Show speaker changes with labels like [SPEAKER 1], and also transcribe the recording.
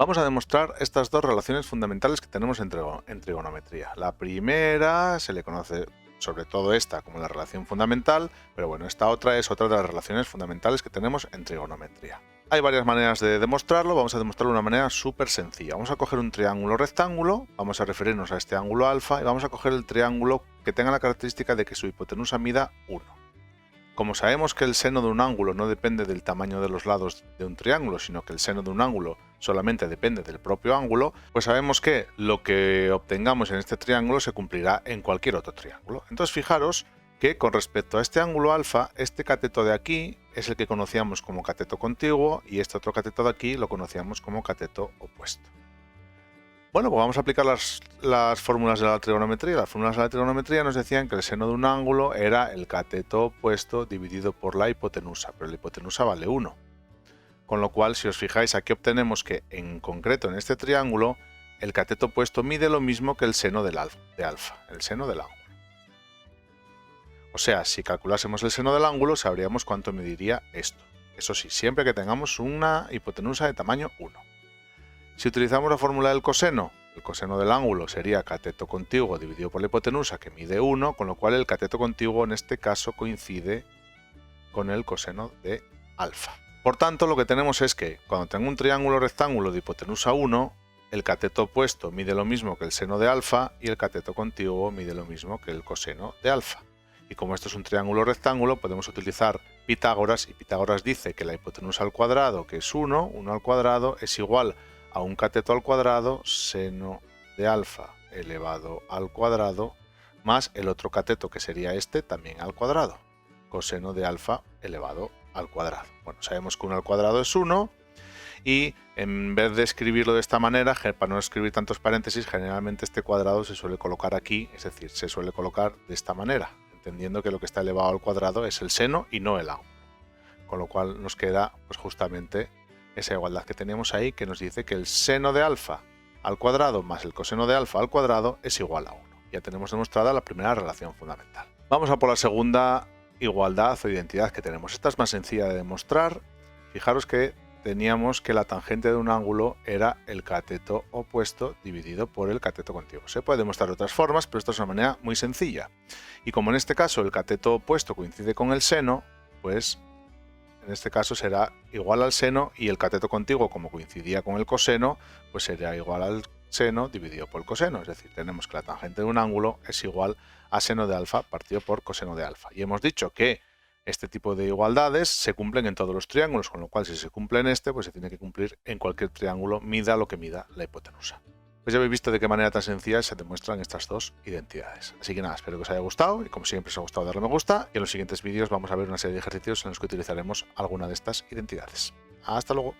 [SPEAKER 1] Vamos a demostrar estas dos relaciones fundamentales que tenemos en trigonometría. La primera se le conoce sobre todo esta como la relación fundamental, pero bueno, esta otra es otra de las relaciones fundamentales que tenemos en trigonometría. Hay varias maneras de demostrarlo, vamos a demostrarlo de una manera súper sencilla. Vamos a coger un triángulo rectángulo, vamos a referirnos a este ángulo alfa y vamos a coger el triángulo que tenga la característica de que su hipotenusa mida 1. Como sabemos que el seno de un ángulo no depende del tamaño de los lados de un triángulo, sino que el seno de un ángulo solamente depende del propio ángulo, pues sabemos que lo que obtengamos en este triángulo se cumplirá en cualquier otro triángulo. Entonces fijaros que con respecto a este ángulo alfa, este cateto de aquí es el que conocíamos como cateto contiguo y este otro cateto de aquí lo conocíamos como cateto opuesto. Bueno, pues vamos a aplicar las fórmulas de la trigonometría. Las fórmulas de la trigonometría nos decían que el seno de un ángulo era el cateto opuesto dividido por la hipotenusa, pero la hipotenusa vale 1. Con lo cual, si os fijáis, aquí obtenemos que, en concreto en este triángulo, el cateto opuesto mide lo mismo que el seno de alfa, el seno del ángulo. O sea, si calculásemos el seno del ángulo, sabríamos cuánto mediría esto. Eso sí, siempre que tengamos una hipotenusa de tamaño 1. Si utilizamos la fórmula del coseno, el coseno del ángulo sería cateto contiguo dividido por la hipotenusa, que mide 1, con lo cual el cateto contiguo en este caso coincide con el coseno de alfa. Por tanto, lo que tenemos es que cuando tengo un triángulo rectángulo de hipotenusa 1, el cateto opuesto mide lo mismo que el seno de alfa y el cateto contiguo mide lo mismo que el coseno de alfa. Y como esto es un triángulo rectángulo, podemos utilizar Pitágoras, y Pitágoras dice que la hipotenusa al cuadrado, que es 1 al cuadrado, es igual a un cateto al cuadrado seno de alfa elevado al cuadrado más el otro cateto que sería este también al cuadrado, coseno de alfa elevado al cuadrado. Bueno, sabemos que 1 al cuadrado es 1 y en vez de escribirlo de esta manera, para no escribir tantos paréntesis, generalmente este cuadrado se suele colocar aquí, es decir, se suele colocar de esta manera, entendiendo que lo que está elevado al cuadrado es el seno y no el ángulo. Con lo cual nos queda pues justamente esa igualdad que teníamos ahí, que nos dice que el seno de alfa al cuadrado más el coseno de alfa al cuadrado es igual a 1. Ya tenemos demostrada la primera relación fundamental. Vamos a por la segunda igualdad o identidad que tenemos. Esta es más sencilla de demostrar. Fijaros que teníamos que la tangente de un ángulo era el cateto opuesto dividido por el cateto contiguo. Se puede demostrar de otras formas, pero esta es una manera muy sencilla. Y como en este caso el cateto opuesto coincide con el seno, pues en este caso será igual al seno y el cateto contiguo, como coincidía con el coseno, pues sería igual al seno dividido por el coseno. Es decir, tenemos que la tangente de un ángulo es igual a seno de alfa partido por coseno de alfa. Y hemos dicho que este tipo de igualdades se cumplen en todos los triángulos, con lo cual si se cumple en este, pues se tiene que cumplir en cualquier triángulo, mida lo que mida la hipotenusa. Pues ya habéis visto de qué manera tan sencilla se demuestran estas dos identidades. Así que nada, espero que os haya gustado y como siempre os ha gustado darle a me gusta y en los siguientes vídeos vamos a ver una serie de ejercicios en los que utilizaremos alguna de estas identidades. ¡Hasta luego!